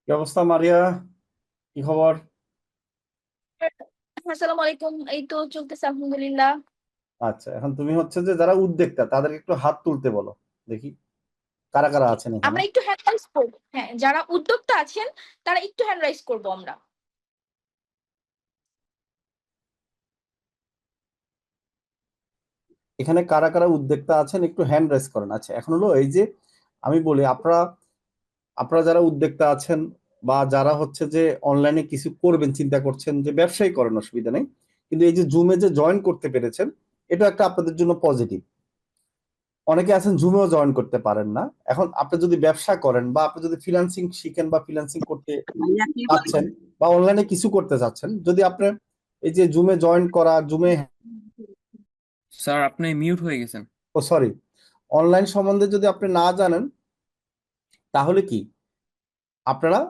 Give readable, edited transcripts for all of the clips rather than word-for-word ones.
কি অবস্থা মারিয়া? কি খবর? আসসালামু আলাইকুম। এই তো চলতেছে আলহামদুলিল্লাহ। আচ্ছা, এখন তুমি হচ্ছে যে যারা উদ্যোক্তা তাদেরকে একটু হাত তুলতে বলো, দেখি কারা কারা আছেন এখানে। আমরা একটু হ্যান্ড রাইজ করবো, হ্যাঁ, যারা উদ্যোক্তা আছেন তারা একটু হ্যান্ড রাইজ করবো আমরা। এখানে কারা কারা উদ্যোক্তা আছেন একটু হ্যান্ড রেজ করেন। আচ্ছা, এখন হলো এই যে আমি বলি, আপনারা আপনারা যারা উদ্যোক্তা আছেন বা যারা হচ্ছে যে অনলাইনে কিছু করবেন চিন্তা করছেন, যে ব্যবসায়ী করেন অসুবিধা নেই, কিন্তু এই যে জুমে যে জয়েন করতে পেরেছেন, এটা একটা আপনাদের জন্য পজিটিভ। অনেকে আছেন জুমেও জয়েন করতে পারেন না। এখন আপনি যদি ব্যবসা করেন বা আপনি যদি ফ্রিল্যান্সিং শিখেন বা ফ্রিল্যান্সিং করতে চাচ্ছেন বা অনলাইনে কিছু করতে চাচ্ছেন, যদি আপনি এই যে জুমে জয়েন করা, জুমে, স্যার আপনি মিউট হয়ে গেছেন। ও সরি, অনলাইন সম্বন্ধে যদি আপনি না জানেন, তাহলে কি আপনারা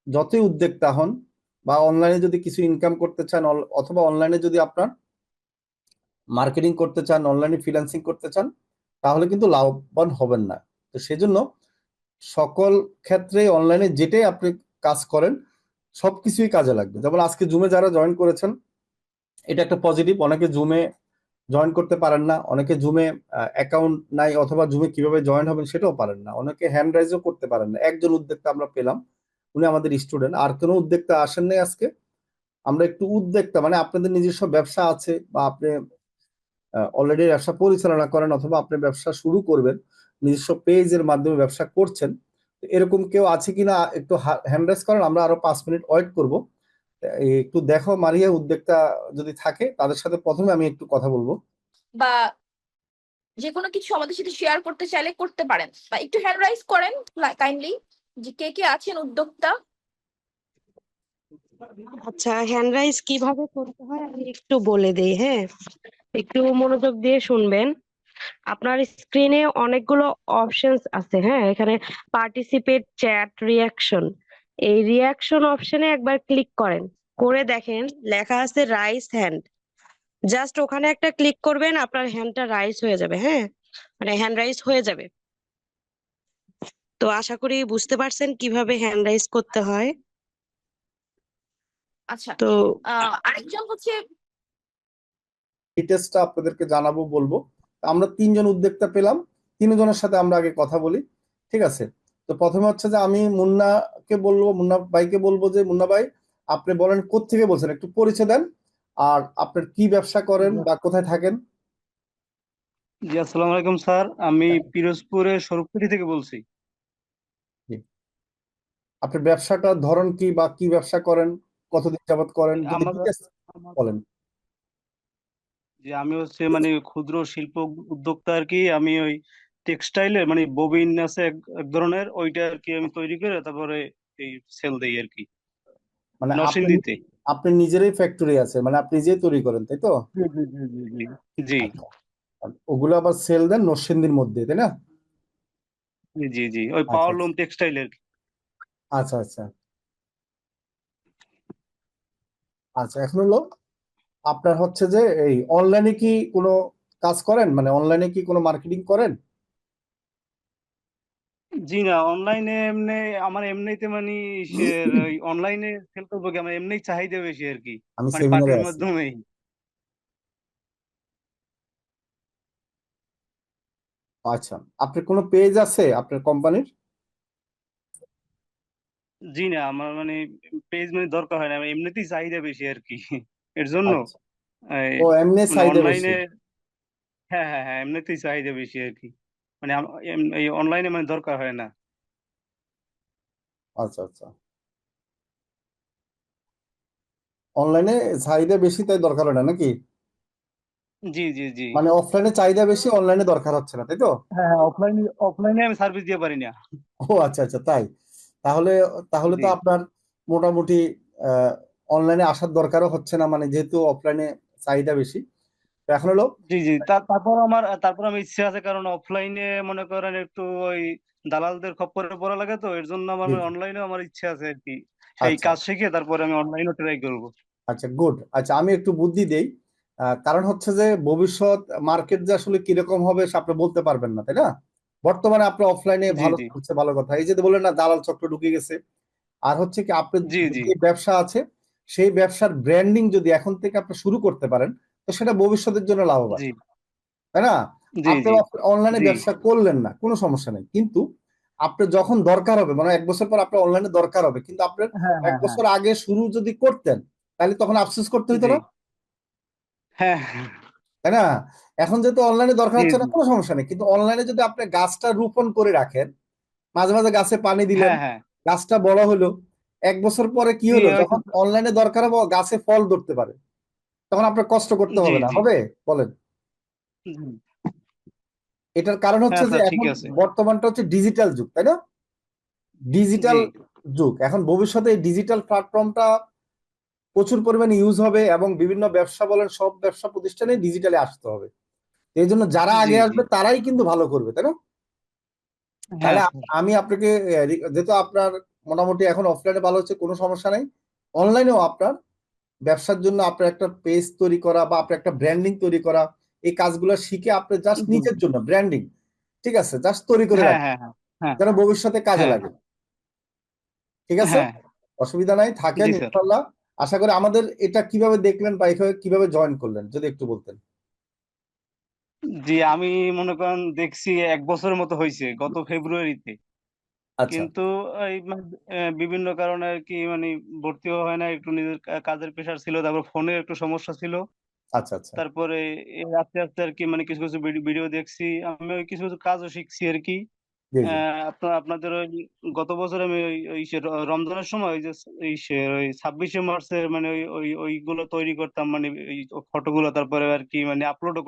যতই উদ্যোক্তা হন বা অনলাইনে যদি কিছু ইনকাম করতে চান, অথবা অনলাইনে যদি আপনার মার্কেটিং করতে চান, অনলাইনে ফ্রিল্যান্সিং করতে চান, তাহলে কিন্তু লাভবান হবেন না। তো সেজন্য সকল ক্ষেত্রে অনলাইনে যেটাই আপনি কাজ করেন সবকিছুই কাজে লাগবে। যেমন আজকে জুমে যারা জয়েন করেছেন, এটা একটা পজিটিভ। অনেকে জুমে জয়েন করতে পারেন না, অনেকে জুমে অ্যাকাউন্ট নাই, অথবা জুমে কিভাবে জয়েন হবেন সেটাও পারেন না, অনেকে হ্যান্ড রাইজও করতে পারেন না। একজন উদ্যোক্তা আমরা পেলাম, উনি আমাদের স্টুডেন্ট। আর কোনো উদ্যোক্তা আসেন নাই আজকে? আমরা একটু উদ্যোক্তা মানে আপনাদের নিজস্ব ব্যবসা আছে বা আপনি অলরেডি ব্যবসা পরিচালনা করেন, অথবা আপনি ব্যবসা শুরু করবেন, নিজস্ব পেজের মাধ্যমে ব্যবসা করছেন, তো এরকম কেউ আছে কিনা একটু হ্যান্ড রেজ করেন। আমরা আরো 5 মিনিট ওয়েট করব। একটু দেখো মারিয়া, উদ্যোক্তা যদি থাকে তাদের সাথে প্রথমে আমি একটু কথা বলবো। বা যে কোনো কিছু আমাদের সাথে শেয়ার করতে চাইলে করতে পারেন, বা একটু হ্যান্ড রাইজ করেন কাইন্ডলি, যে কে কে আছেন উদ্যোক্তা। আচ্ছা, হ্যান্ড রাইজ কিভাবে করতে হয় আমি একটু বলে দেই। হ্যাঁ, একটু মনোযোগ দিয়ে শুনবেন। আপনার স্ক্রিনে অনেকগুলো অপশনস আছে। হ্যাঁ, এখানে পার্টিসিপেট, চ্যাট, রিয়াকশন। এই রিয়াকশন অপশনে একবার ক্লিক করেন, করে দেখেন লেখা আছে রাইজ হ্যান্ড। জাস্ট ওখানে একটা ক্লিক করবেন, আপনার হ্যান্ডটা রাইজ হয়ে যাবে। হ্যাঁ, মানে হ্যান্ড রাইজ হয়ে যাবে। তো আশা করি বুঝতে পারছেন কিভাবে হ্যান্ড রাইজ করতে হয়। আচ্ছা, তো আরেকজন হচ্ছে। ডিটেলসটা আপনাদেরকে জানাবো, বলবো। আমরা 3জন উদ্যোক্তা পেলাম, 3জনের সাথে আমরা আগে কথা বলি, ঠিক আছে? তো প্রথমে হচ্ছে যে আমি মুন্নাকে বলবো, মুন্না ভাইকে বলবো যে মুন্না ভাই, আপনি বলেন কোত্থেকে বলছেন, একটু পরিচয় দেন, আর আপনার কি ব্যবসা করেন বা কোথায় থাকেন। জি, আসসালামু আলাইকুম স্যার। আমি পিরোজপুরের স্বরূপপুরি থেকে বলছি। জি। আপনার ব্যবসাটার ধরন কি বা কি ব্যবসা করেন, কতদিন যাবত করেন, যদি আমার ডিটেলস আমার- বলেন। যে আমি হচ্ছে মানে ক্ষুদ্র শিল্প উদ্যোক্তা আর কি। আমি ওই টেক্সটাইলের মানে ববিন আছে এক ধরনের, ওইটা আর কি আমি তৈরি করে তারপরে এই সেল দেই আর কি, মানে আপনি নরসিংদীতে। আপনি নিজেরই ফ্যাক্টরি আছে, মানে আপনি নিজেই তৈরি করেন, তাই তো? জি জি জি জি জি জি আচ্ছা, আর ওগুলো আবার সেল দেন নরসিংদীর মধ্যে, তাই না? জি জি জি, ওই আচ্ছা পাওয়ার আচ্ছা লুম টেক্সটাইল আর কি। আচ্ছা আচ্ছা আচ্ছা। এখন হলো আপনার হচ্ছে যে এই অনলাইনে কি কোনো কাজ করেন, মানে অনলাইনে কি কোনো মার্কেটিং করেন? জি না, অনলাইনে এমনি আমার এমনিতে মানে ওই অনলাইনে সেল করবো কি, আমার এমনি চাহিদা বেশি আর কি, আমি মানে সেমিনারে পার্টির আছি। মাধ্যমেই। আচ্ছা, আপনার কোনো পেজ আছে আপনার কোম্পানির? জি না, আমার মানে পেজ মানে দরকার হয় না, আমার এমনিতেই চাহিদা বেশি আর কি এর জন্য আচ্ছা, এই, ও এমনি মানে চাহিদা অনলাইনে। বেশি। হ্যাঁ হ্যাঁ হ্যাঁ, এমনিতেই চাহিদা বেশি আর কি, মানে এই অনলাইনে মানে দরকার হয় না। আচ্ছা আচ্ছা, অনলাইনে চাহিদা বেশি তাই দরকার হয় না নাকি? জি জি জি। মানে অফলাইনে চাহিদা বেশি, অনলাইনে দরকার হচ্ছে না, তাই তো? হ্যাঁ হ্যাঁ, অফলাইনে অফলাইনে আমি সার্ভিস দিয়ে পারি না। ও আচ্ছা আচ্ছা, তাই? তাহলে তাহলে জি তো আপনার মোটামুটি অনলাইনে আসার দরকারও হচ্ছে না, মানে যেহেতু অফলাইনে চাহিদা বেশি। তো এখন হলো, জি জি, তারপর আমার ইচ্ছে আছে, কারণ অফলাইনে মনে করেন একটু ওই দালালদের খপ্পরে পড়া লাগে, তো এর জন্য আমার জি জি, অনলাইনেও আমার ইচ্ছে আছে আর কি, সেই আচ্ছা কাজ শিখে তারপরে আমি অনলাইনও ট্রাই করবো। আচ্ছা, গুড। আচ্ছা, আমি একটু বুদ্ধি দেই। কারণ হচ্ছে যে ভবিষ্যৎ মার্কেট যে আসলে কিরকম হবে সে আপনি বলতে পারবেন না, তাই না? বর্তমানে আপনি অফলাইনে জি ভালো জি হচ্ছে, ভালো কথা। এই যে বললেন না দালাল চক্র ঢুকে গেছে, আর হচ্ছে কি আপনার জি জি যে ব্যবসা আছে সেই ব্যবসার ব্র্যান্ডিং যদি এখন থেকে আপনি শুরু করতে পারেন তো সেটা ভবিষ্যতের জন্য লাভবান, জি তাই না? জি আপনি জি অনলাইনে জি ব্যবসা করলেন না, কোনো সমস্যা নেই, কিন্তু আপনার যখন দরকার হবে, মানে 1 বছর পর আপনার অনলাইনে দরকার হবে, কিন্তু আপনার হ্যাঁ এক হ্যাঁ হ্যাঁ বছর আগে শুরু যদি করতেন তাহলে তখন আফসোস করতে হতো জি না, হ্যাঁ হ্যাঁ, তাই না? এখন যেহেতু অনলাইনে দরকার জি হচ্ছে না, জি কোনো সমস্যা নেই, কিন্তু অনলাইনে যদি আপনি গাছটা রোপণ করে রাখেন, মাঝে মাঝে গাছে পানি দিলেন, হ্যাঁ হ্যাঁ গাছটা বড় হলো, 1 বছর পরে কি জি হলো, ওই তো যখন অনলাইনে দরকার হবে গাছে ফল ধরতে পারে, তখন আপনার কষ্ট করতে জি হবে না, জি হবে? বলেন। জি। এটার কারণ হচ্ছে হ্যাঁ যে স্যার ঠিক এখন আছে। বর্তমানটা হচ্ছে ডিজিটাল যুগ, তাই না? জি ডিজিটাল যুগ, এখন ভবিষ্যতে এই ডিজিটাল প্ল্যাটফর্মটা প্রচুর পরিমাণে ইউজ হবে এবং বিভিন্ন ব্যবসা বলেন সব ব্যবসা প্রতিষ্ঠানে ডিজিটালে আসতে হবে। এই জন্য যারা জি আগে জি আসবে তারাই কিন্তু ভালো করবে, তাই না? হ্যাঁ তাহলে স্যার আমি আপনাকে যেহেতু আপনার মোটামুটি এখন অফলাইনে ভালো হচ্ছে, কোনো সমস্যা নাই, অনলাইনেও আপনার ব্যবসার জন্য আপনার একটা পেজ তৈরি করা বা আপনার একটা ব্র্যান্ডিং তৈরি করা, এই কাজগুলো শিখে আপনি জাস্ট জি নিজের জি জন্য ব্র্যান্ডিং, ঠিক আছে, জাস্ট তৈরি করে হ্যাঁ রাখবেন হ্যাঁ হ্যাঁ হ্যাঁ যেন ভবিষ্যতে কাজে হ্যাঁ লাগে, ঠিক আছে? হ্যাঁ অসুবিধা নাই, থাকেন জি স্যার। ইনশাল্লাহ। আশা করি আমাদের এটা কিভাবে দেখলেন বা এভাবে কিভাবে জয়েন করলেন যদি একটু বলতেন। জি আমি মনে করেন দেখছি 1 বছরের মতো হয়েছে গত ফেব্রুয়ারিতে, আচ্ছা কিন্তু এই মানে, বিভিন্ন কারণে আর কি মানে ভর্তি হওয়া হয় না, একটু নিজের কাজের প্রেশার ছিল, তারপর ফোনের একটু সমস্যা ছিল। আচ্ছা আচ্ছা, তারপরে এই আস্তে আস্তে আর কি মানে কিছু কিছু ভিডিও দেখছি, আমি ওই কিছু কিছু কাজও শিখছি আর কি। জি জি, আপনাদের ওই গত বছর আমি ওই সে রমজানের সময় ওই যে ওই 26শে মার্চের মানে ওই ওইগুলো তৈরি করতাম, মানে ওই ফটোগুলো, তারপরে আর কি মানে আপলোডও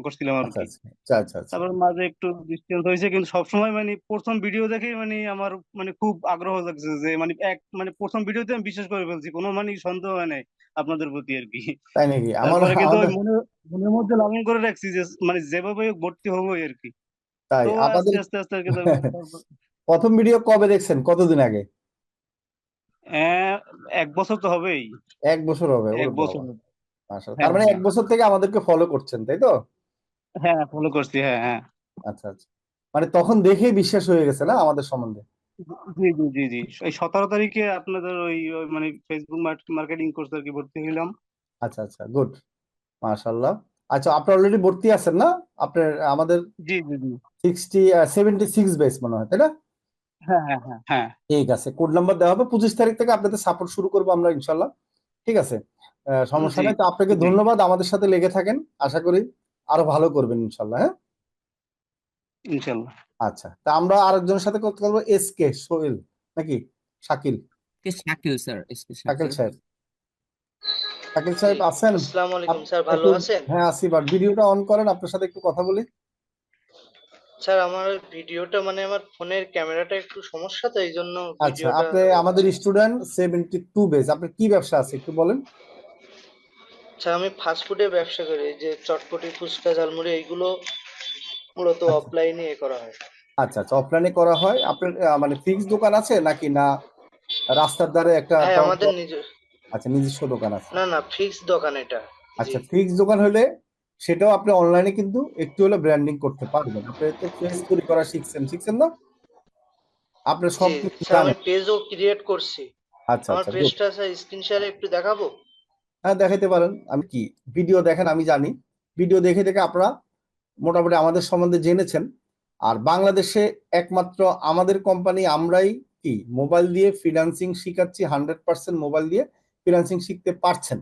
করছিলাম আর আচ্ছা কি। আচ্ছা আচ্ছা আচ্ছা আচ্ছা, তারপর মাঝে একটু ডিস্টেন্স হয়েছে, কিন্তু সবসময় মানে প্রথম ভিডিও দেখেই মানে আমার মানে খুব আগ্রহ লাগছে যে মানে মানে প্রথম ভিডিওতে আমি বিশ্বাস করে ফেলছি, কোনো মানে সন্দেহ হয় নাই আপনাদের প্রতি আর কি। তাই নাকি? আমার তারপরে কিন্তু ওই আমাদের মনের মধ্যে লালন করে রাখছি যে মানে যেভাবে হোক ভর্তি হবোই আর কি। তাই তো আস্তে আমাদের আস্তে আস্তে আর কি প্রথম ভিডিও কবে দেখছেন, কতদিন আগে? হ্যাঁ 1 বছর তো হবেই। 1 বছর হবে, ওরে 1 বছর বাবা, মাশাআল্লাহ, তার হ্যাঁ মানে হ্যাঁ 1 বছর থেকে আমাদেরকে ফলো করছেন, তাই তো? হ্যাঁ ফলো করছি হ্যাঁ হ্যাঁ। আচ্ছা আচ্ছা, মানে তখন দেখেই বিশ্বাস হয়ে গেছে না আমাদের সম্বন্ধে? জি জি জি জি এই 17 তারিখে আপনাদের ওই মানে ফেসবুক মার্কেটিং কোর্স আর কি ভর্তি হইলাম। আচ্ছা আচ্ছা, গুড, মাশাআল্লাহ। আচ্ছা, আপনি অলরেডি ভর্তি আছেন না? আপনার আমাদের জি জি জি 76 বেস মনে হয়, তাই না? হ্যাঁ হ্যাঁ হ্যাঁ হ্যাঁ ঠিক আছে, কোড নাম্বার দেওয়া হবে, 25 তারিখ থেকে আপনাদের সাপোর্ট শুরু করবো আমরা ইনশাল্লাহ, ঠিক আছে? সমস্যা জি নেই, তো আপনাকে জি ধন্যবাদ, আমাদের সাথে লেগে থাকেন, আশা করি আরো ভালো করবেন ইনশাল্লাহ, হ্যাঁ। ইনশাল্লাহ। আচ্ছা, তা আমরা আরেকজনের সাথে কথা বলবো, এসকে সোহেল নাকি শাকিল? কে Shakil sir, S K Shakil Shakil. সাহেব, শাকিল জি সাহেব আছেন? আসসালামু আলাইকুম স্যার, ভালো একটু, আছেন? হ্যাঁ আসিবার ভিডিওটা অন করেন, আপনার সাথে একটু কথা বলি। স্যার আমার ভিডিওটা মানে আমার ফোনের ক্যামেরাটা একটু সমস্যা, তো এই জন্য আচ্ছা, ভিডিওটা আপনি আমাদের হচ্ছে না। স্টুডেন্ট 72 বেস, আপনার কি ব্যবসা আছে একটু বলেন। স্যার আমি ফাস্ট ফুডের ব্যবসা করি, এই যে চটপটি, ফুচকা, ঝালমুড়ি এইগুলো মূলত আচ্ছা অফলাইনে করা হয়। আচ্ছা আচ্ছা, অফলাইনে করা হয় আপনার, মানে ফিক্স দোকান আছে নাকি না রাস্তার ধারে একটা হ্যাঁ টক আমাদের নিজের, আচ্ছা, নিজস্ব দোকান আছে? না না ফিক্স দোকান এটা। জি আচ্ছা, ফিক্স দোকান হলে সেটাও আপনি অনলাইনে কিন্তু একটু হলে ব্র্যান্ডিং করতে পারবেন, আপনি তো পেজ তৈরি করা শিখছেন, শিখছেন না? আপনি সব জি কিছু স্যার, আমি জানেন। পেজও ক্রিয়েট করছি। আচ্ছা আমার আচ্ছা, গুড। পেজটা স্যার স্ক্রিন শেয়ারে একটু দেখাবো? হ্যাঁ দেখাইতে পারেন, আমি কি ভিডিও দেখেন আমি জানি, ভিডিও দেখে দেখে আপনারা মোটামুটি আমাদের সম্বন্ধে জেনেছেন। আর বাংলাদেশে একমাত্র আমাদের কোম্পানি, আমরাই কি মোবাইল দিয়ে ফ্রিল্যান্সিং শিখাচ্ছি, 100% মোবাইল দিয়ে ফ্রিল্যান্সিং শিখতে পারছেন।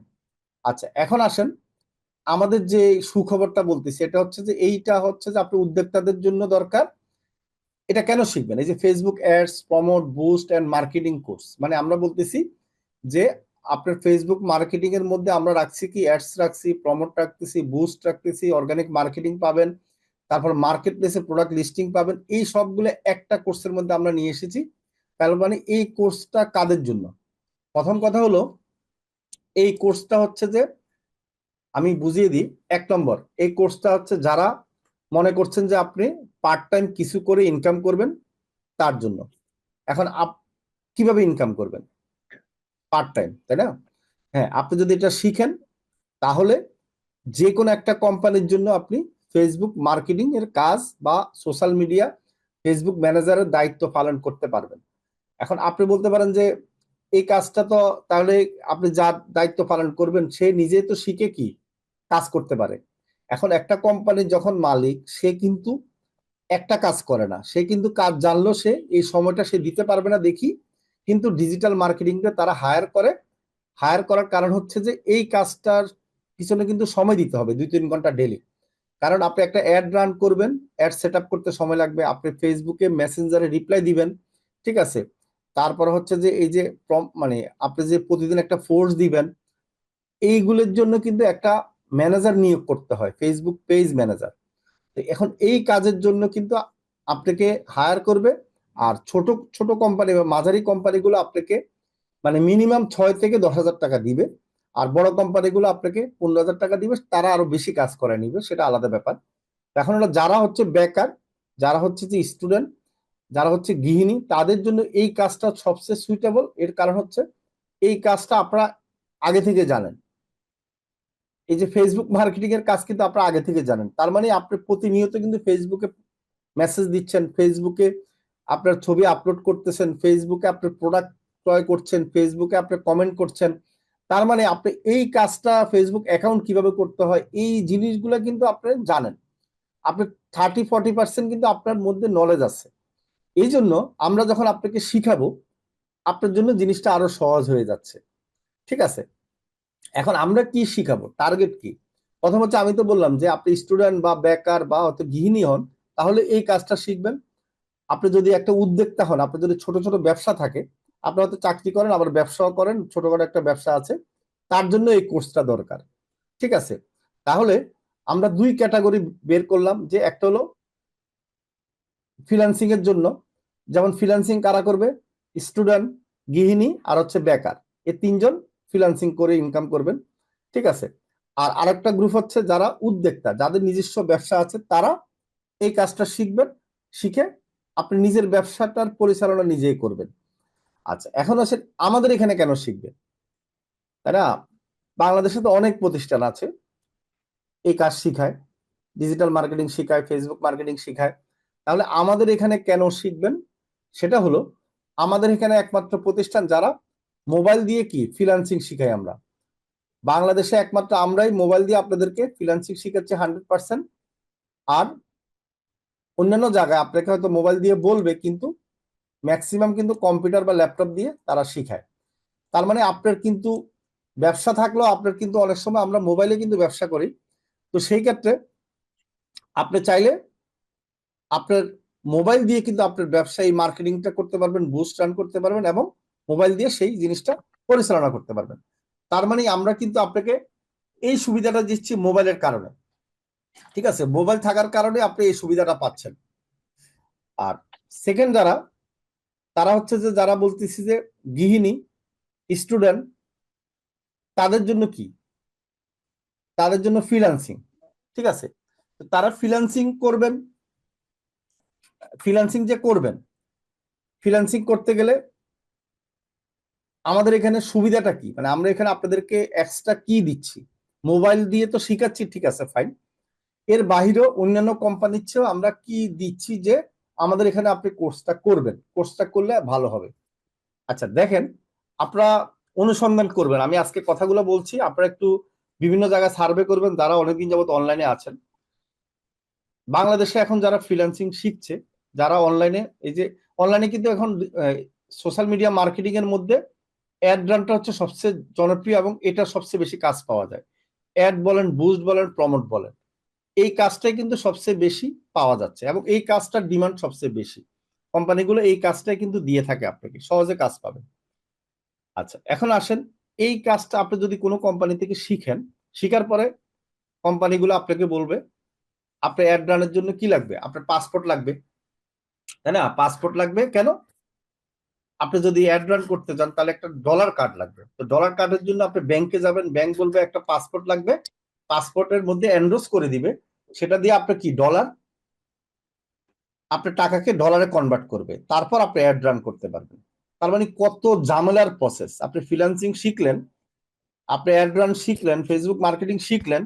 আচ্ছা, এখন আসেন, আমাদের যে সুখবরটা বলতেছি এটা হচ্ছে যে এইটা হচ্ছে যে আপনি উদ্যোক্তাদের জন্য দরকার। এটা কেন শিখবেন? এই যে Facebook ads, promote, boost and marketing course, মানে আমরা বলতেছি যে আপনার ফেসবুক মার্কেটিং এর মধ্যে আমরা রাখছি কি, অ্যাডস রাখছি, প্রমোট রাখতেছি, বুস্ট রাখতেছি, অর্গানিক মার্কেটিং পাবেন, তারপর মার্কেট প্লেসে প্রোডাক্ট লিস্টিং পাবেন, এই সবগুলো একটা কোর্সের মধ্যে আমরা নিয়ে এসেছি। তার মানে এই কোর্সটা কাদের জন্য? প্রথম কথা হলো, এই কোর্সটা হচ্ছে যে আমি বুঝিয়ে দিই। 1 নম্বর, এই কোর্সটা হচ্ছে যারা মনে করছেন যে আপনি পার্ট টাইম কিছু করে ইনকাম করবেন, তার জন্য। এখন কিভাবে ইনকাম করবেন? পার্ট টাইম, তাই না? হ্যাঁ, আপনি যদি এটা শিখেন তাহলে যে কোনো একটা কোম্পানির জন্য আপনি ফেসবুক মার্কেটিং এর কাজ বা সোশ্যাল মিডিয়া ফেসবুক ম্যানেজারের দায়িত্ব পালন করতে পারবেন। এখন আপনি বলতে পারেন যে এই কাজটা তো তাহলে আপনি যার দায়িত্ব পালন করবেন সে নিজে তো শিখে কি কাজ করতে পারে। এখন একটা কোম্পানির যখন মালিক, সে কিন্তু একটা কাজ করে না, সে কিন্তু কাজ জানলো, সে এই সময়টা সে দিতে পারবে না দেখি, কিন্তু ডিজিটাল মার্কেটিংটা তারা হায়ার করে। হায়ার করার কারণ হচ্ছে যে এই কাজটার পিছনে কিন্তু সময় দিতে হবে 2-3 ঘন্টা ডেলি। কারণ আপনি একটা অ্যাড রান করবেন, অ্যাড সেট আপ করতে সময় লাগবে, আপনি ফেসবুকে মেসেঞ্জারে রিপ্লাই দিবেন, ঠিক আছে। তারপর হচ্ছে যে এই যে মানে আপনি যে প্রতিদিন একটা ফোর্স দিবেন, এইগুলোর জন্য কিন্তু একটা ম্যানেজার নিয়োগ করতে হয়, ফেসবুক পেজ ম্যানেজার। এখন এই কাজের জন্য কিন্তু আপনাকে হায়ার করবে। আর ছোট ছোট কোম্পানি বা মাঝারি কোম্পানিগুলো আপনাকে মানে মিনিমাম 6 থেকে 10 হাজার টাকা দিবে। আর বড় কোম্পানিগুলো আপনাকে 15 হাজার টাকা দিবে, তারা আরো বেশি কাজ করে নিবে, সেটা আলাদা ব্যাপার। এখন হলো যারা হচ্ছে বেকার, যারা হচ্ছে যে স্টুডেন্ট, যারা হচ্ছে গৃহিণী, তাদের জন্য এই কাজটা সবচেয়ে সুইটেবল। এর কারণ হচ্ছে এই কাজটা আপনারা আগে থেকে জানেন। এই যে ফেসবুক মার্কেটিং এর কাজ কিন্তু আপনারা আগে থেকে জানেন, তার মানে আপনি প্রতিনিয়ত কিন্তু ফেসবুকে মেসেজ দিচ্ছেন, ফেসবুকে আপনার ছবি আপলোড করতেছেন, ফেসবুকে আপনার প্রোডাক্ট ক্রয় করছেন, ফেসবুকে আপনি কমেন্ট করছেন। তার মানে আপনি এই কাজটা, ফেসবুক অ্যাকাউন্ট কিভাবে করতে হয়, এই জিনিসগুলো কিন্তু আপনি জানেন। আপনি 30-40% কিন্তু আপনার মধ্যে নলেজ আছে। এই জন্য আমরা যখন আপনাকে শিখাবো, আপনার জন্য জিনিসটা আরো সহজ হয়ে যাচ্ছে, ঠিক আছে। এখন আমরা কি শিখাবো, টার্গেট কি? প্রথম হচ্ছে আমি তো বললাম যে আপনি স্টুডেন্ট বা বেকার বা হয়তো গৃহিণী হন, তাহলে এই কাজটা শিখবেন। আপনি যদি একটা উদ্যোক্তা হন, আপনার যদি ছোট ছোট ব্যবসা থাকে, আপনি হয়তো চাকরি করেন আবার ব্যবসাও করেন, ছোটখাটো একটা ব্যবসা আছে, তার জন্য এই কোর্সটা দরকার, ঠিক আছে। তাহলে আমরা 2 ক্যাটাগরি বের করলাম, যে একটা হলো ফ্রিল্যান্সিং এর জন্য, যেমন ফ্রিল্যান্সিং কারা করবে? স্টুডেন্ট, গৃহিণী আর হচ্ছে বেকার, এই 3জন ফ্রিল্যান্সিং করে ইনকাম করবেন, ঠিক আছে। আর আরেকটা গ্রুপ হচ্ছে যারা উদ্যোক্তা, যাদের নিজস্ব ব্যবসা আছে, তারা এই কাজটা শিখবেন, শিখে আপনি নিজের ব্যবসাটার পরিচালনা নিজেই করবেন। আচ্ছা, এখন আসেন আমাদের এখানে কেন শিখবেন, তাই না? বাংলাদেশে তো অনেক প্রতিষ্ঠান আছে এই কাজ শিখায়, ডিজিটাল মার্কেটিং শিখায়, ফেসবুক মার্কেটিং শিখায়। তাহলে আমাদের এখানে কেন শিখবেন? সেটা হলো আমাদের এখানে একমাত্র প্রতিষ্ঠান যারা মোবাইল দিয়ে কি ফ্রিল্যান্সিং শিখাই আমরা। বাংলাদেশে একমাত্র আমরাই মোবাইল দিয়ে আপনাদেরকে ফ্রিল্যান্সিং শিখাচ্ছি 100%। আর অন্যান্য জায়গায় আপনাকে হয়তো মোবাইল দিয়ে বলবে, কিন্তু ম্যাক্সিমাম কিন্তু কম্পিউটার বা ল্যাপটপ দিয়ে তারা শিখায়। তার মানে আপনার কিন্তু ব্যবসা থাকলেও আপনার কিন্তু অনেক সময় আমরা মোবাইলে কিন্তু ব্যবসা করি। তো সেই ক্ষেত্রে আপনি চাইলে আপনার মোবাইল দিয়ে কিন্তু আপনার ব্যবসায়ী মার্কেটিংটা করতে পারবেন, বুস্ট রান করতে পারবেন, এবং মোবাইল দিয়ে সেই জিনিসটা পরিচালনা করতে পারবেন। তার মানে আমরা কিন্তু আপনাকে এই সুবিধাটা দিচ্ছি মোবাইলের কারণে, ঠিক আছে। মোবাইল থাকার কারণে আপনি এই সুবিধাটা পাচ্ছেন। আর সেকেন্ড যারা, তারা হচ্ছে যে যারা বলতেছি যে গৃহিণী, স্টুডেন্ট, তাদের জন্য কি? তাদের জন্য ফ্রিল্যান্সিং, ঠিক আছে। তারা ফ্রিল্যান্সিং করবেন। ফ্রিল্যান্সিং যে করবেন, ফ্রিল্যান্সিং করতে গেলে আমাদের এখানে সুবিধাটা কি, মানে আমরা এখানে আপনাদেরকে এক্সট্রা কি দিচ্ছি? মোবাইল দিয়ে তো শিখাচ্ছি, ঠিক আছে, ফাইন। এর বাহিরেও অন্যান্য কোম্পানির চেয়েও আমরা কি দিচ্ছি, যে আমাদের এখানে আপনি কোর্সটা করবেন, কোর্সটা করলে ভালো হবে। আচ্ছা দেখেন, আপনারা অনুসন্ধান করবেন, আমি আজকে কথাগুলো বলছি, আপনারা একটু বিভিন্ন জায়গায় সার্ভে করবেন, যারা অনেকদিন যাবত অনলাইনে আছেন। বাংলাদেশে এখন যারা ফ্রিল্যান্সিং শিখছে, যারা অনলাইনে, এই যে অনলাইনে কিন্তু এখন সোশ্যাল মিডিয়া মার্কেটিং এর মধ্যে অ্যাড রানটা হচ্ছে সবচেয়ে জনপ্রিয়, এবং এটা সবচেয়ে বেশি কাজ পাওয়া যায়। অ্যাড বলেন, বুস্ট বলেন, প্রমোট বলেন, এই কাজটাই কিন্তু সবচেয়ে বেশি পাওয়া যাচ্ছে, এবং এই কাজটার ডিমান্ড সবচেয়ে বেশি। কোম্পানিগুলো এই কাজটাই কিন্তু দিয়ে থাকে, আপনাকে সহজে কাজ পাবেন। আচ্ছা, এখন আসেন, এই কাজটা আপনি যদি কোনো কোম্পানি থেকে শিখেন, শিখার পরে কোম্পানিগুলো আপনাকে বলবে আপনার অ্যাড রানের জন্য কি লাগবে? আপনার পাসপোর্ট লাগবে, তাই না? পাসপোর্ট লাগবে কেন? আপনি যদি অ্যাড রান করতে চান তাহলে একটা ডলার কার্ড লাগবে। তো ডলার কার্ডের জন্য আপনি ব্যাংকে যাবেন, ব্যাংক বলবে একটা পাসপোর্ট লাগবে, পাসপোর্টের মধ্যে এনরোস করে দিবে, সেটা দিয়ে আপনি কি ডলার, আপনার টাকাকে ডলারে কনভার্ট করবে, তারপর আপনি অ্যাড রান করতে পারবেন। তার মানে কত ঝামেলার প্রসেস। আপনি ফ্রিল্যান্সিং শিখলেন, আপনি অ্যাড রান শিখলেন, ফেসবুক মার্কেটিং শিখলেন,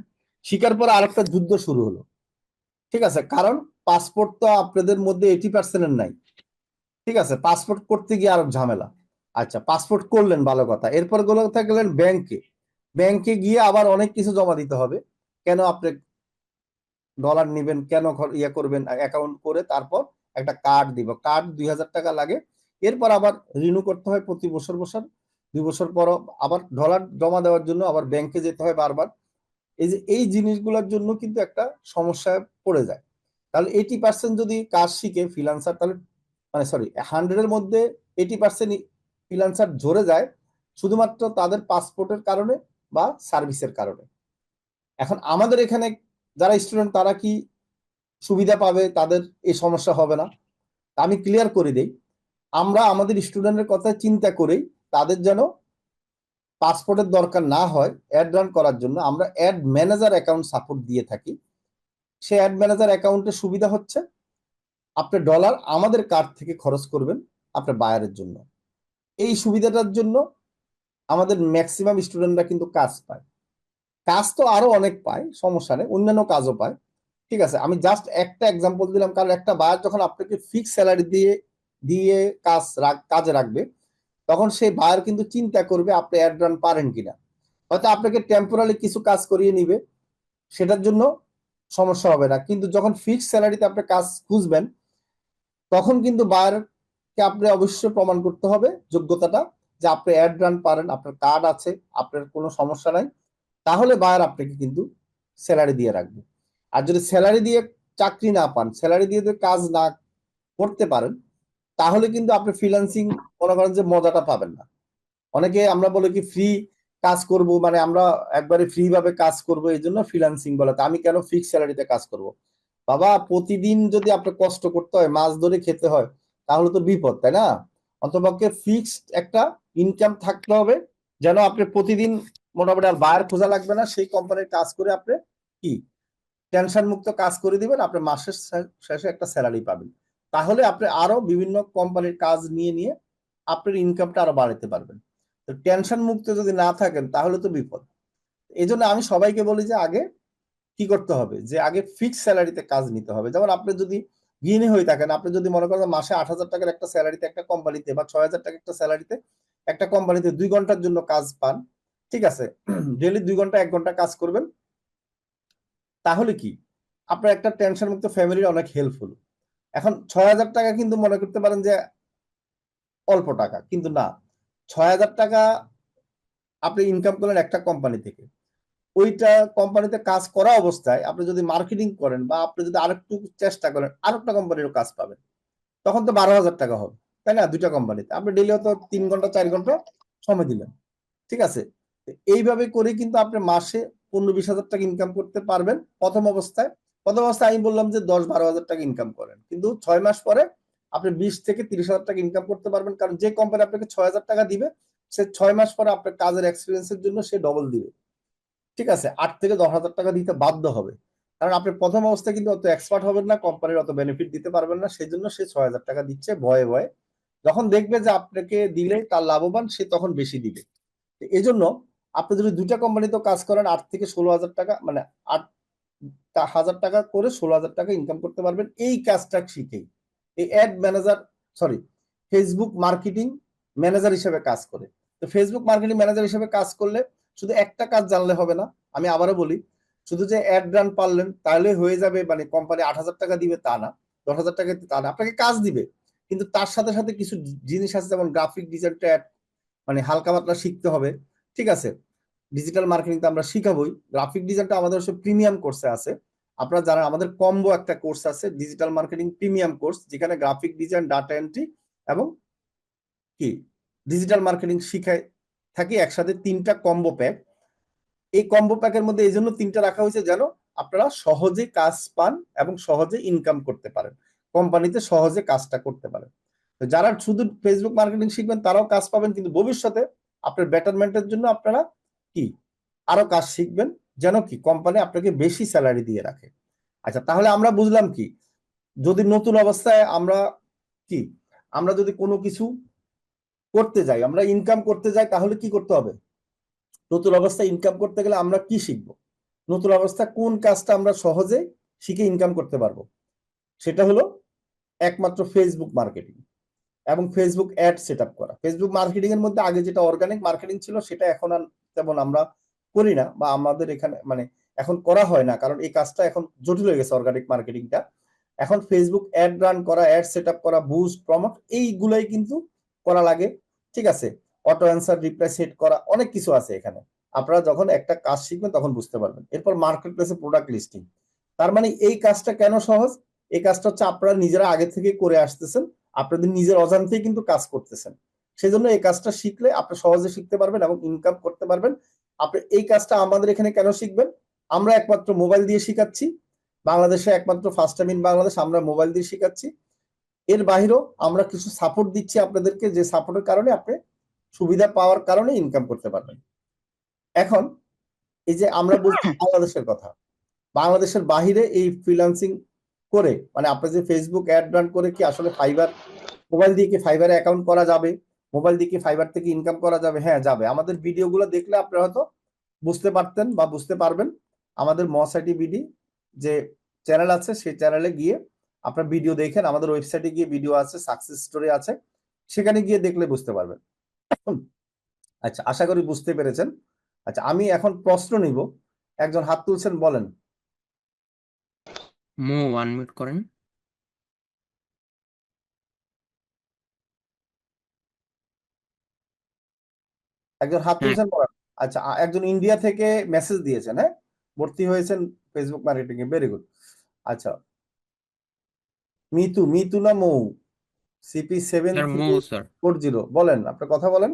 শিখার পর আরেকটা যুদ্ধ শুরু হলো, ঠিক আছে। কারণ পাসপোর্ট তো আপনাদের মধ্যে 80% নাই, ঠিক আছে। পাসপোর্ট করতে গিয়ে আরো ঝামেলা। আচ্ছা, পাসপোর্ট করলেন, ভালো কথা। এরপর গেলেন ব্যাংকে। ব্যাংকে গিয়ে আবার অনেক কিছু জমা দিতে হবে। কেন আপনি ডলার নিবেন, কেন ইয়ে করবেন, অ্যাকাউন্ট করে তারপর একটা কার্ড দিব, কার্ড 2000 টাকা লাগে। এরপর আবার রিনিউ করতে হয় প্রতি বছর বছর, 2 বছর পর আবার ডলার জমা দেওয়ার জন্য আবার ব্যাংকে যেতে হয় বারবার। এই যে এই জিনিসগুলোর জন্য কিন্তু একটা সমস্যায় পড়ে যায়। তাহলে 80% যদি কাজ শিখে ফ্রিল্যান্সার, তাহলে মানে সরি 100-এর মধ্যে 80% ফ্রিল্যান্সার ঝরে যায় শুধুমাত্র তাদের পাসপোর্টের কারণে বা সার্ভিসের কারণে। এখন আমাদের এখানে যারা স্টুডেন্ট তারা কি সুবিধা পাবে, তাদের এই সমস্যা হবে না? আমি ক্লিয়ার করে দেই, আমরা আমাদের স্টুডেন্টের কথা চিন্তা করেই তাদের যেন পাসপোর্টের দরকার না হয় অ্যাড রান করার জন্য আমরা অ্যাড ম্যানেজার অ্যাকাউন্ট সাপোর্ট দিয়ে থাকি। সে অ্যাড ম্যানেজার অ্যাকাউন্টের সুবিধা হচ্ছে আপনি ডলার আমাদের কার্ড থেকে খরচ করবেন আপনার বায়ারের জন্য। এই সুবিধাটার জন্য আমাদের ম্যাক্সিমাম স্টুডেন্টরা কিন্তু কাজ পায়। কাজ তো আরো অনেক পায়, সমস্যা নেই, অন্যান্য কাজও পায়। ঠিক আছে, আমি জাস্ট একটা এক্সাম্পল দিলাম, কারণ একটা বায়ার যখন আপনাকে ফিক্স স্যালারি দিয়ে দিয়ে কাজে রাখবে, তখন সেই বায়ার কিন্তু চিন্তা করবে আপনি অ্যাড রান পারেন কিনা। হয়তো আপনাকে টেম্পোরারি কিছু কাজ করিয়ে নিবে, সেটার জন্য সমস্যা হবে না। কিন্তু যখন ফিক্স স্যালারিতে আপনি কাজ খুঁজবেন, তখন কিন্তু বায়ারকে আপনি অবশ্যই প্রমাণ করতে হবে যোগ্যতাটা, যে আপনি অ্যাড রান পারেন, আপনার কার্ড আছে, আপনার কোনো সমস্যা নাই। তাহলে বায়ার আপনাকে কিন্তু স্যালারি দিয়ে রাখবে। আর যদি স্যালারি দিয়ে চাকরি না পান, স্যালারি দিয়ে যদি কাজ না করতে পারেন, তাহলে কিন্তু আপনি ফ্রিল্যান্সিং মনে করেন যে মজাটা পাবেন না। অনেকে আমরা বলে কি ফ্রি কাজ করব, মানে আমরা একবারে ফ্রি ভাবে কাজ করব, এই জন্য ফ্রিল্যান্সিং বলে। তা আমি কেন ফিক্স স্যালারিতে কাজ করব? বাবা, প্রতিদিন যদি আপনার কষ্ট করতে হয়, মাছ ধরে খেতে হয়, তাহলে তো বিপদ, তাই না? অন্তপক্ষে ফিক্সড একটা ইনকাম থাকতে হবে, যেন আপনি প্রতিদিন মোটামুটি আর বায়ার খোঁজা লাগবে না, সেই কোম্পানির কাজ করে আপনি কি টেনশন মুক্ত কাজ করে দিবেন, আপনি মাসের শেষে একটা স্যালারি পাবেন। তাহলে আপনি আরো বিভিন্ন কোম্পানির কাজ নিয়ে নিয়ে আপনার ইনকামটা আরো বাড়াতে পারবেন। তো টেনশন মুক্ত যদি না থাকেন তাহলে তো বিপদ। এই জন্য আমি সবাইকে বলি যে আগে কি করতে হবে, যে আগে ফিক্স স্যালারিতে কাজ নিতে হবে। যেমন আপনি যদি গৃহিণী হয়ে থাকেন, আপনি যদি মনে করেন মাসে 8,000 টাকার একটা স্যালারিতে একটা কোম্পানিতে, বা 6,000 টাকা একটা স্যালারিতে একটা কোম্পানিতে 2 ঘন্টার জন্য কাজ পান, ঠিক আছে, ডেলি 2 ঘন্টা 1 ঘন্টা কাজ করবেন, তাহলে কি আপনার একটা টেনশন মুক্ত ফ্যামিলির অনেক হেল্পফুল। এখন 6,000 টাকা কিন্তু মনে করতে পারেন যে অল্প টাকা, কিন্তু না। 6,000 টাকা আপনি ইনকাম করলেন একটা কোম্পানি থেকে, ওইটা কোম্পানিতে কাজ করা অবস্থায় আপনি যদি মার্কেটিং করেন বা আপনি যদি আরেকটু চেষ্টা করেন, আরেকটা কোম্পানিরও কাজ পাবেন, তখন তো 12,000 টাকা হবে, তাই না? দুইটা কোম্পানিতে আপনি ডেলি হয়তো 3 ঘন্টা 4 ঘন্টা সময় দিলেন, ঠিক আছে। এইভাবে করে কিন্তু আপনি মাসে 15-20 হাজার টাকা ইনকাম করতে পারবেন প্রথম অবস্থায়। প্রথম অবস্থায় আমি বললাম যে 10-12 হাজার টাকা ইনকাম করেন, কিন্তু 6 মাস পরে আপনি 20-30 হাজার টাকা ইনকাম করতে পারবেন, কারণ যে কোম্পানি আপনাকে 6,000 টাকা দিবে, সে 6 মাস পরে আপনার কাজের এক্সপিরিয়েন্সের জন্য সে ডবল দিবে, ঠিক আছে, 8-10 হাজার টাকা দিতে বাধ্য হবে। কারণ আপনি প্রথম অবস্থায় কিন্তু অত এক্সপার্ট হবেন না, কোম্পানির অত বেনিফিট দিতে পারবেন না, সেই জন্য সে 6,000 টাকা দিচ্ছে ভয়ে ভয়ে। যখন দেখবে যে আপনাকে দিলে তার লাভবান, সে তখন বেশি দিবে। এই জন্য আপনি যদি দুইটা কোম্পানিতে কাজ করেন, 8-16 হাজার টাকা, মানে 8,000 টাকা করে 16,000 টাকা ইনকাম করতে পারবেন এই কাজটা শিখেই। এই add manager, sorry, Facebook marketing manager হিসেবে কাজ করে। তো ফেসবুক মার্কেটিং ম্যানেজার হিসেবে কাজ করলে শুধু একটা কাজ জানলে হবে না। আমি আবারও বলি, শুধু যে অ্যাড রান পারলেন তাহলে হয়ে যাবে, মানে কোম্পানি 8,000 টাকা দিবে তা না, 10,000 টাকা তা না, আপনাকে কাজ দিবে, কিন্তু তার সাথে সাথে কিছু জিনিস আছে, যেমন গ্রাফিক ডিজাইনটা মানে হালকা পাতলা শিখতে হবে, ঠিক আছে। ডিজিটাল মার্কেটিং তো আমরা শিখাবোই, গ্রাফিক ডিজাইনটা আমাদের প্রিমিয়াম কোর্সে আছে। আপনারা জানেন আমাদের কম্বো একটা কোর্স আছে, ডিজিটাল মার্কেটিং প্রিমিয়াম কোর্স, যেখানে গ্রাফিক ডিজাইন, ডাটা এন্ট্রি এবং কি ডিজিটাল মার্কেটিং শিখায় থাকি একসাথে, 3টা কম্বো প্যাক। এই কম্বো প্যাকের মধ্যে এই জন্য 3টা রাখা হয়েছে, যেন আপনারা সহজে কাজ পান এবং সহজে ইনকাম করতে পারেন, কোম্পানিতে সহজে কাজটা করতে পারেন। তো যারা শুধু ফেসবুক মার্কেটিং শিখবেন তারাও কাজ পাবেন, কিন্তু ভবিষ্যতে আপনার বেটারমেন্টের জন্য আপনারা কি আরো কাজ শিখবেন, যেন কি কোম্পানি আপনাকে বেশি স্যালারি দিয়ে রাখে। আচ্ছা, তাহলে আমরা বুঝলাম কি, যদি নতুন অবস্থায় আমরা কি আমরা যদি কোনো কিছু করতে যাই, আমরা ইনকাম করতে যাই, তাহলে কি করতে হবে? নতুন অবস্থায় ইনকাম করতে গেলে আমরা কি শিখব? নতুন অবস্থায় কোন কাজটা আমরা সহজে শিখে ইনকাম করতে পারবো? সেটা হলো একমাত্র ফেসবুক মার্কেটিং। এবং ফেসবুক অ্যাড সেট আপ করা। ফেসবুক মার্কেটিং এর মধ্যে আগে যেটা অর্গানিক মার্কেটিং ছিল সেটা এখন আর তেমন আমরা করি না, বা আমাদের এখানে মানে এখন করা হয় না, কারণ এই কাজটা এখন জটিল হয়ে গেছে অর্গানিক মার্কেটিংটা। এখন ফেসবুক অ্যাড রান করা, অ্যাড সেট আপ করা, বুস্ট, প্রমোট, এইগুলাই কিন্তু করা লাগে। ঠিক আছে, অটো অ্যান্সার, রিপ্লাই সেট করা, অনেক কিছু আছে এখানে। আপনারা যখন একটা কাজ শিখবেন তখন বুঝতে পারবেন। এরপর মার্কেট প্লেসে প্রোডাক্ট লিস্টিং। তার মানে এই কাজটা কেন সহজ? এই কাজটা হচ্ছে আপনারা নিজেরা আগে থেকে করে আসতেছেন, আপনাদের নিজের অজান্তেই কিন্তু কাজ করতেছেন। সেজন্য এই কাজটা শিখলে আপনি সহজে শিখতে পারবেন এবং ইনকাম করতে পারবেন। আপনি এই কাজটা আমাদের এখানে কেন শিখবেন? আমরা একমাত্র মোবাইল দিয়ে শিখাচ্ছি, বাংলাদেশে একমাত্র ফার্স্ট টাইম ইন বাংলাদেশ আমরা মোবাইল দিয়ে শিখাচ্ছি। এর বাইরেও আমরা কিছু সাপোর্ট দিচ্ছি আপনাদেরকে, যে সাপোর্টের কারণে আপনি সুবিধা পাওয়ার কারণে ইনকাম করতে পারবেন। এখন এই যে আমরা বলছি বাংলাদেশের কথা, বাংলাদেশের বাহিরে এই ফ্রিল্যান্সিং করে মানে আপনি যে ফেসবুক অ্যাড রান করে কি আসলে ফাইবার, মোবাইল দিয়ে কি ফাইবারে অ্যাকাউন্ট করা যাবে? মোবাইল দিয়ে কি ফাইবার থেকে ইনকাম করা যাবে? হ্যাঁ যাবে। আমাদের ভিডিওগুলো দেখলে আপনারা হয়তো বুঝতে পারতেন বা বুঝতে পারবেন। আমাদের মসাইটি বিডি যে চ্যানেল আছে সেই চ্যানেলে গিয়ে আপনার ভিডিও দেখেন, আমাদের ওয়েবসাইটে গিয়ে ভিডিও আছে, সাকসেস স্টোরি আছে, সেখানে গিয়ে দেখলে বুঝতে পারবেন। আচ্ছা, আশা করি বুঝতে পেরেছেন। আচ্ছা, আমি এখন প্রশ্ন নিব। একজন হাত তুলছেন, বলেন। মো আনমিউট করেন। একজন হাত হ্যাঁ, তুলছেন, বলেন। আচ্ছা, একজন ইন্ডিয়া থেকে মেসেজ দিয়েছেন, হ্যাঁ, ভর্তি হয়েছেন ফেসবুক মার্কেটিং এ, ভেরি গুড। আচ্ছা, মিতু, মিতু না মৌ? সিপি সেভেন স্যার থ্রি মো স্যার। 40, বলেন, আপনার কথা বলেন।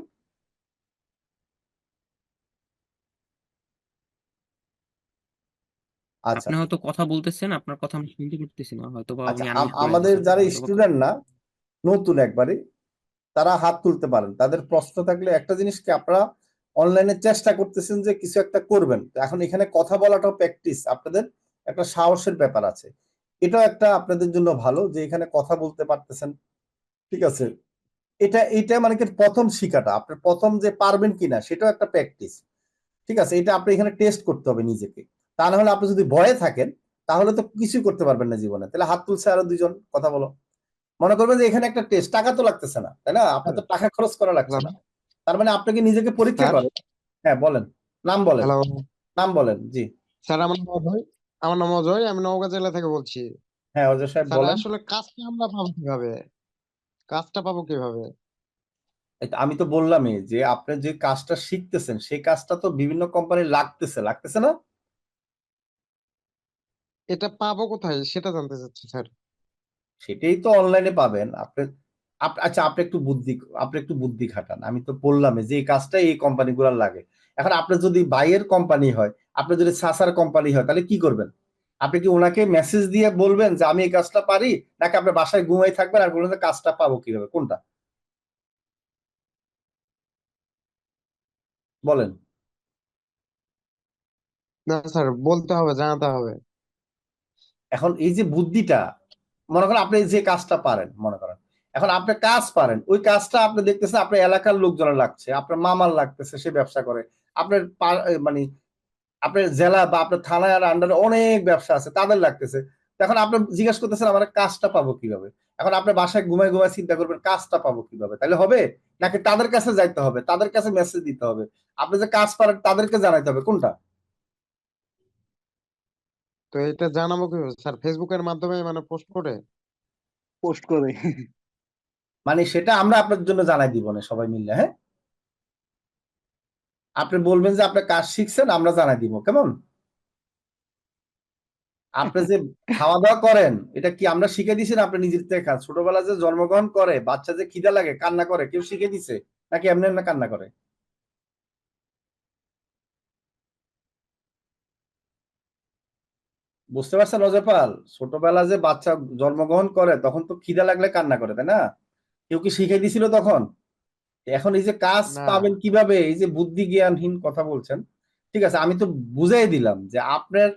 আচ্ছা আপনি হয়তো কথা বলতেছেন, আপনার কথা আমি শুনতে পারতেছি না, হয়তো বা আচ্ছা, উনি আনমিউট করে আমাদের দিয়েছেন, যারা হয়তো বা স্টুডেন্ট না, নতুন একবারে, তারা হাত তুলতে পারেন। তাদের প্রশ্ন থাকলে, একটা জিনিস কি, আপনারা অনলাইনে চেষ্টা করতেছেন যে কিছু একটা করবেন, তো এখন এখানে কথা বলাটাও প্র্যাকটিস, আপনাদের একটা সাহসের ব্যাপার আছে। এটাও একটা আপনাদের জন্য ভালো যে এখানে কথা বলতে পারতেছেন। ঠিক আছে, এটা মানে কি প্রথম শিখাটা, আপনার প্রথম যে পারবেন কিনা সেটাও একটা প্র্যাকটিস। ঠিক আছে, এটা আপনি এখানে টেস্ট করতে হবে নিজেকে। তা না হলে আপনি যদি ভয়ে থাকেন তাহলে তো কিছুই করতে পারবেন না জীবনে। তাহলে হাত তুলছে আরো দুজন, কথা বলো। মনে করবেন যে এখানে একটা টেস্ট, টাকা তো লাগতেছে না, তাই না? আপনার তো টাকা খরচ করা লাগছে না। তার মানে আপনাকে নিজেকে পরীক্ষা স্যার, করেন। হ্যাঁ বলেন, নাম বলেন, হ্যালো নাম বলেন। জি, স্যার, আমার নাম অজয়, আমি নওগাঁ জেলা থেকে বলছি। হ্যাঁ অজয় সাহেব স্যার, বলেন। আসলে কাজটা আমরা পাবো কিভাবে? কাজটা পাবো কিভাবে? এই তো আমি তো বললামই যে আপনি যে কাজটা শিখতেছেন সেই কাজটা তো বিভিন্ন কোম্পানি লাগতেছে, লাগতেছে না? এটা পাবো কোথায় সেটা জানতে চাচ্ছি স্যার। সেটাই তো অনলাইনে পাবেন আপনি। আচ্ছা, আপনি একটু বুদ্ধি খাটান। আমি তো বললাম যে এই কাজটা এই কোম্পানিগুলোর লাগে। এখন আপনার যদি বাইয়ের কোম্পানি হয়, আপনার যদি সাসার কোম্পানি হয়, তাহলে কি করবেন? আপনি কি ওনাকে মেসেজ দিয়ে বলবেন যে আমি এই কাজটা পারি, নাকি আপনার বাসায় ঘুমাই থাকবেন আর বলবেন যে কাজটা পাবো কিভাবে? কোনটা বলেন? না স্যার, বলতে হবে, জানাতে হবে। এখন এই যে বুদ্ধিটা, মনে করেন আপনি যে কাজটা পারেন, মনে করেন এখন আপনি কাজ পারেন, ওই কাজটা আপনি দেখতেছেন আপনার এলাকার লোকজনের লাগছে, আপনার মামার লাগতেছে, সে ব্যবসা করে, আপনার মানে আপনার জেলা বা আপনার থানার আন্ডারে অনেক ব্যবসা আছে, তাদের লাগতেছে। এখন আপনি জিজ্ঞাসা করতেছেন আমার কাজটা পাবো কিভাবে? এখন আপনি বাসায় ঘুমায় ঘুমায় চিন্তা করবেন কাজটা পাবো কিভাবে, তাহলে হবে? নাকি তাদের কাছে যাইতে হবে, তাদের কাছে মেসেজ দিতে হবে, আপনি যে কাজ পারেন তাদেরকে জানাইতে হবে? কোনটা? তো এটা জানাবো কিভাবে স্যার? ফেসবুকের মাধ্যমে মানে পোস্ট করে? পোস্ট করে। মানে সেটা আমরা আপনার জন্য জানাই দিব না সবাই মিলে, হ্যাঁ? আপনি বলবেন যে আপনি কাজ শিখছেন, আমরা জানাই দিব, কেমন? আপনি যে খাওয়া দাওয়া করেন এটা কি আমরা শিখে দিছি না আপনি নিজের থেকে খান? ছোটবেলা যে জন্মগ্রহণ করে বাচ্চা যে খিদা লাগে কান্না করে, কেউ শিখে দিছে নাকি এমনি এমনি কান্না করে? বুঝতে পারছেন অজয়পাল? ছোটবেলা যে বাচ্চা জন্মগ্রহণ করে তখন তো খিদা লাগলে কান্না করে, তাই না? কেউ কি শিখে দিছিল তখন? এখন এই যে কাজ না পাবেন কিভাবে, এই যে বুদ্ধি জ্ঞানহীন কথা বলছেন। ঠিক আছে, আমি তো বুঝাই দিলাম যে আপনার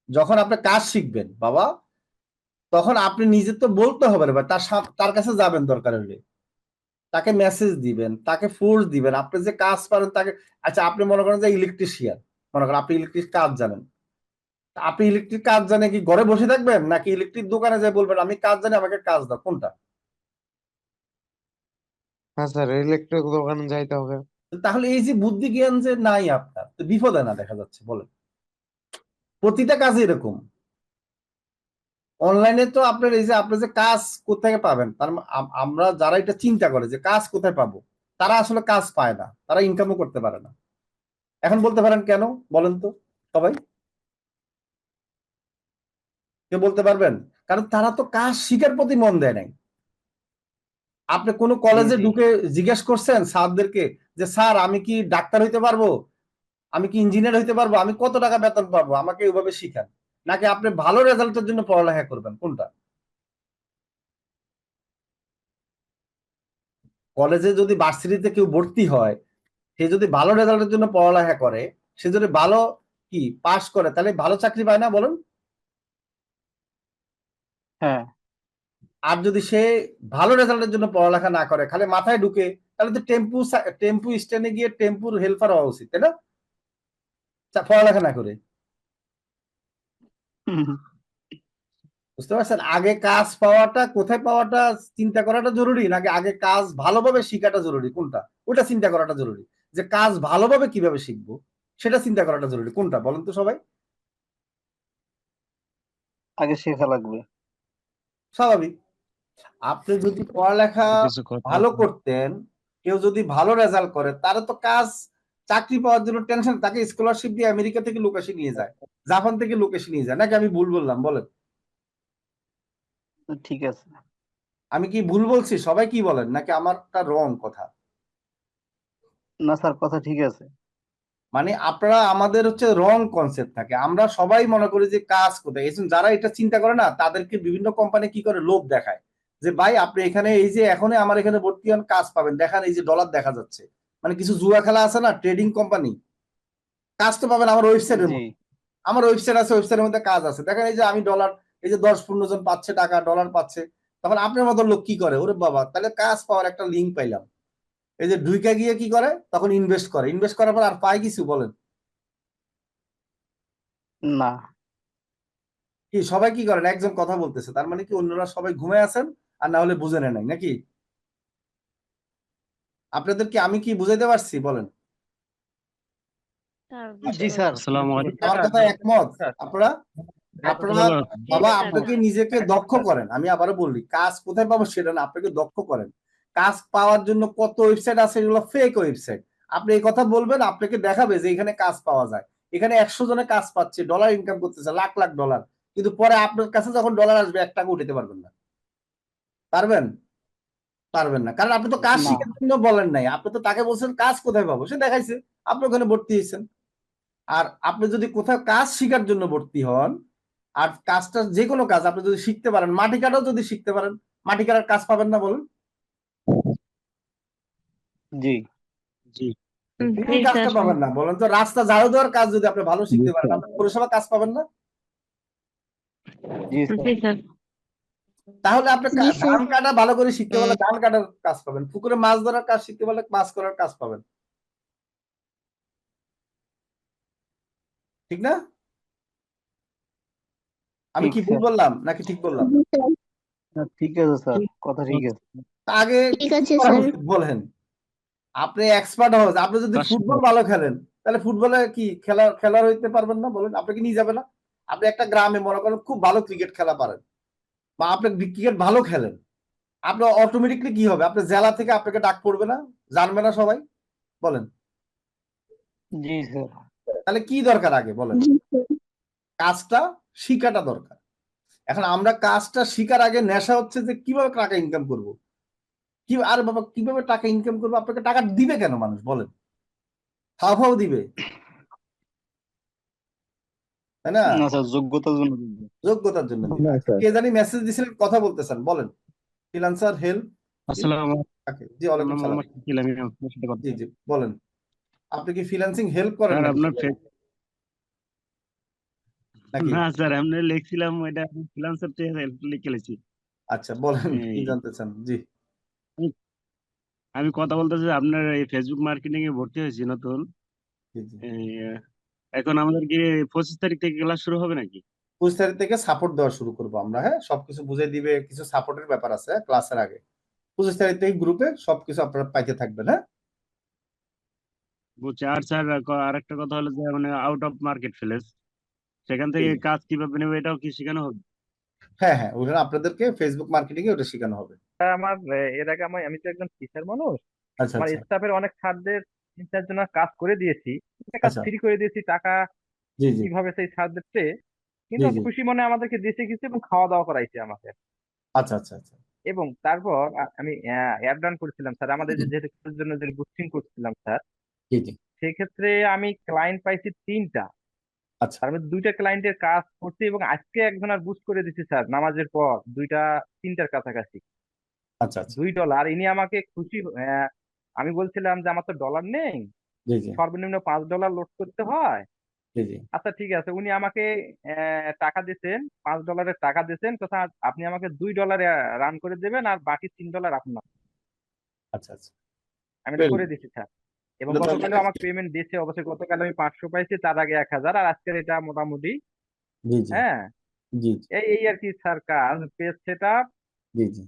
যখন আপনি কাজ শিখবেন বাবা, তখন আপনি নিজে তো বলতে হবে না, তার কাছে যাবেন দরকার হলে, তাকে মেসেজ দিবেন, তাকে ফোর্স দিবেন, আপনি যে কাজ পারেন তাকে। আচ্ছা, আপনি মনে করেন যে ইলেকট্রিশিয়ান, মনে করেন আপনি ইলেকট্রিক কাজ জানেন, তা আপনি ইলেকট্রিক কাজ জানে কি ঘরে বসে থাকবেন, নাকি ইলেকট্রিক দোকানে যায় বলবেন আমি কাজ জানি আমাকে কাজ দাও? কোনটা? হ্যাঁ স্যার, ইলেকট্রিক দোকানে যাইতে হবে। তাহলে এই যে বুদ্ধি জ্ঞান যে নাই আপনার, তো বিপদে না দেখা যাচ্ছে বলেন। প্রতিটা কাজে এরকম। অনলাইনে তো আপনার এই যে আপনি যে কাজ কোথায় পাবেন, তার আমরা যারা এটা চিন্তা করে যে কাজ কোথায় পাবো, তারা আসলে কাজ পায় না, তারা ইনকামও করতে পারে না। এখন বলতে পারেন কেন, বলেন তো সবাই, কে বলতে পারবেন? কারণ তারা তো কাজ শিখার প্রতি মন দেয় নাই। আপনি কোনো জি কলেজে জি ঢুকে জিজ্ঞেস করছেন স্যারদেরকে যে স্যার আমি কি ডাক্তার হইতে পারবো, আমি কি ইঞ্জিনিয়ার হইতে পারবো, আমি কত টাকা বেতন পাবো, আমাকে এইভাবে শিখান? নাকি আপনি ভালো রেজাল্টের জন্য পড়ালেখা করবেন, কোনটা? কলেজে যদি ভার্সিটিতে কেউ ভর্তি হয়, সে যদি ভালো রেজাল্টের জন্য পড়ালেখা করে, সে যদি ভালো কি পাস করে, তাহলে ভালো চাকরি পায় না বলেন? হ্যাঁ। আর যদি সে ভালো রেজাল্টের জন্য পড়ালেখা না করে, খালি মাথায় ঢুকে, তাহলে তো টেম্পু স্ট্যান্ডে গিয়ে টেম্পুর হেল্পার হওয়া উচিত, তাই না? পড়ালেখা না করে। বুঝতে পারছেন? আগে কাজ পাওয়াটা, কোথায় পাওয়াটা চিন্তা করাটা জরুরি, নাকি আগে কাজ ভালোভাবে শিখাটা জরুরি, কোনটা? ওটা চিন্তা করাটা জরুরি। যে কাজ ভালোভাবে কিভাবে শিখবো সেটা চিন্তা করাটা জরুরি, কোনটা বলেন তো সবাই? আগে শেখা লাগবে। স্বাভাবিক। আপনি যদি পড়ালেখা কিছু কথা ভালো আছে। করতেন, কেউ যদি ভালো রেজাল্ট করে, তারা তো কাজ চাকরি পাওয়ার জন্য টেনশন, তাকে স্কলারশিপ দিয়ে আমেরিকা থেকে লোক এসে নিয়ে যায়, জাপান থেকে লোক এসে নিয়ে যায়, নাকি আমি ভুল বললাম বলেন? ঠিক আছে। আমি কি ভুল বলছি? সবাই কি বলেন, নাকি আমারটা রং কথা? না স্যার, কথা ঠিক আছে। মানে আপনারা, আমাদের হচ্ছে রং কনসেপ্ট থাকে, আমরা সবাই মনে করি যে কাজ কোথায়। এই জন্য যারা এটা চিন্তা করে না, তাদেরকে বিভিন্ন কোম্পানি কি করে লোভ দেখায় যে ভাই আপনি এখানে এই যে এখনই আমার এখানে ভর্তি হন, কাজ পাবেন, দেখান এই যে ডলার দেখা যাচ্ছে। মানে কিছু জুয়া খেলা আছে না, ট্রেডিং কোম্পানি, কাজ তো পাবেন আমার ওয়েবসাইটের জি মধ্যে। আমার ওয়েবসাইট আছে, ওয়েবসাইটের মধ্যে কাজ আছে, দেখেন এই যে আমি ডলার, এই যে 10-15 জন পাচ্ছে টাকা, ডলার পাচ্ছে। তখন আপনার মতো লোক কি করে, ওরে বাবা তাহলে কাজ পাওয়ার একটা লিঙ্ক পাইলাম, এই যে ঢুইকা গিয়ে কি করে, তখন ইনভেস্ট করে, ইনভেস্ট করার পর আর পায় কিছু বলেন? না। কি সবাই কি করেন? একজন কথা বলতেছে, তার মানে কি অন্যরা সবাই ঘুমায় আছেন, আর না হলে বুঝে নেয় নাই নাকি? আপনাদেরকে আমি কি বুঝাইতে পারছি বলেন? জি স্যার। আসসালামু আলাইকুম। আমার কথা একমত আপনারা? আপনারা বাবা আপনাকে নিজেকে দক্ষ করেন, আমি আবারও বলি, কাজ কোথায় পাবো সেটা না, আপনাকে দক্ষ করেন। কাজ পাওয়ার জন্য কত ওয়েবসাইট আছে, এগুলো ফেক ওয়েবসাইট। আপনি এই কথা বলবেন, আপনাকে দেখাবে যে এখানে কাজ পাওয়া যায়, এখানে 100 জনে কাজ পাচ্ছে, ডলার ইনকাম করতেছে, লাখ লাখ ডলার, কিন্তু পরে আপনার কাছে যখন ডলার আসবে 1 টাকা উঠাতে পারবেন না। পারবেন? পারবেন না, কারণ আপনি তো কাজ না। শিখার জন্য বলেন নাই, আপনি তো তাকে বলছেন কাজ কোথায় পাবো, সে দেখাইছে, আপনি ওখানে ভর্তি হয়েছেন। আর আপনি যদি কোথাও কাজ শিখার জন্য ভর্তি হন, আর কাজটা যে কোনো কাজ আপনি যদি শিখতে পারেন, মাটি কাটাও যদি শিখতে পারেন, মাটি কাটার কাজ পাবেন না বলেন? জি জি কোন কাজটা পাবেন না বলেন তো? রাস্তা ঝাড়ু দেওয়ার কাজ যদি আপনি ভালো শিখতে পারেন, আপনি পৌরসভা কাজ পাবেন না? জি স্যার। তাহলে আপনি ধান কাটা ভালো করে শিখতে পারলে ধান কাটার কাজ পাবেন, পুকুরে মাছ ধরার কাজ শিখতে পারলে মাছ করার কাজ পাবেন, ঠিক না? আমি ঠিক কি ভুল স্যার। বললাম নাকি ঠিক বললাম? না, ঠিক আছে স্যার, কথা ঠিক আছে। আগে কি করা উচিত বলেন? আপনি এক্সপার্ট হওয়া, আপনি যদি ফুটবল ভালো খেলেন, তাহলে ফুটবলে কি খেলার হইতে পারবেন না বলেন? আপনাকে নিয়ে যাবে না? আপনি একটা গ্রামে মনে করেন খুব ভালো ক্রিকেট খেলা পারেন, বা আপনি ক্রিকেট ভালো খেলেন, আপনার অটোমেটিকলি কি হবে, আপনার জেলা থেকে আপনাকে ডাক পড়বে না, জানবে না সবাই বলেন? জি স্যার। তাহলে কি দরকার আগে বলেন? কাজটা শিখাটা দরকার। এখন আমরা কাজটা শিখার আগে নেশা হচ্ছে যে কিভাবে টাকা ইনকাম করব, কি আর বাবা কিভাবে টাকা ইনকাম করবো, আপনাকে টাকা দিবে কেন মানুষ বলেন? হাওয়াও দিবে, তাই না? না স্যার, যোগ্যতার জন্য দিবে। যোগ্যতার জন্য দিবে। আচ্ছা, কে জানি মেসেজ দিছিলেন, কথা বলতেছেন, বলেন। Freelancer help. আসসালামু জি ওয়ালাইকুম সালাম। মোহাম্মদ শাকিল, আমি আপনার সাথে কথা জি জি বলেন, আপনি কি ফ্রিল্যান্সিং হেল্প করেন স্যার নাকি আপনার সবাইকে? নাকি? না স্যার, আমি লিখছিলাম এটা ফ্রিল্যান্সার থেকে লিখে লিখেছি। আচ্ছা বলেন কি এই জানতে চান? জি আমি আমি কথা বলতেছি, আপনার এই ফেসবুক মার্কেটিং এ ভর্তি হয়েছি নতুন। জি জি। এই, এখন আমাদের কি 25 তারিখ থেকে ক্লাস শুরু হবে নাকি? 25 তারিখ থেকে সাপোর্ট দেওয়া শুরু করবো আমরা, হ্যাঁ সবকিছু বুঝিয়ে দিবে, কিছু সাপোর্টের ব্যাপার আছে ক্লাসের আগে। 25 তারিখ থেকে গ্রুপে সবকিছু আপনারা পাইতে থাকবেন। হ্যাঁ, বুঝছি। আর স্যার আরেকটা কথা হলো যে মানে আউট অফ মার্কেট প্লেস, সেখান থেকে জি। কাজ কিভাবে নেবে এটাও কি শেখানো হবে? হ্যাঁ হ্যাঁ, ওখানে আপনাদেরকে ফেসবুক মার্কেটিং এ ওটা শেখানো হবে। আমার এর আগে আমি তো একজন টিচার মানুষ, আচ্ছা আমার আচ্ছা স্টাফের অনেক স্যারদের 3-4 জনের কাজ করে দিয়েছি, একটা কাজ আচ্ছা। ফ্রি করে দিয়েছি, টাকা জি জি কিভাবে সেই স্যারদের চেয়ে, জি কিন্তু জি খুশি মনে আমাদেরকে দেশে গেছে এবং খাওয়া দাওয়া করাইছে আমাকে। আচ্ছা আচ্ছা আচ্ছা। এবং তারপর আমি অ্যাড রান করেছিলাম স্যার, আমাদের যেহেতু কিছুর জন্য যে বুস্টিং করছিলাম স্যার, জি জি সেক্ষেত্রে আমি ক্লায়েন্ট পাইছি 3টা, আচ্ছা তার মধ্যে 2টা ক্লায়েন্টের কাজ করছি এবং আজকে একজনের বুস্ট করে দিচ্ছি স্যার নামাজের পর 3টার কাছাকাছি আচ্ছা আচ্ছা। $2। ইনি আমাকে খুশি আমি বলছিলাম যে আমার তো ডলার নেই, জি জি সর্বনিম্ন $5 লোড করতে হয়। জি জি আচ্ছা ঠিক আছে, উনি আমাকে টাকা দিয়েছেন, $5 টাকা দিয়েছেন, কথা আপনি আমাকে $2 রান করে দেবেন আর বাকি $3 আপনার। আচ্ছা আচ্ছা। আমি এটা Well, করে দিচ্ছি স্যার। এবং এটা তো গতকালও আমাকে পেমেন্ট দিয়েছে, অবশ্যই গতকাল আমি 500 পাইছি, তার আগে 1000, আর আজকের এটা মোটামুটি। জি জি হ্যাঁ, জি জি এই এই আর কি স্যার কাজ, পেজ সেটআপ, জি জি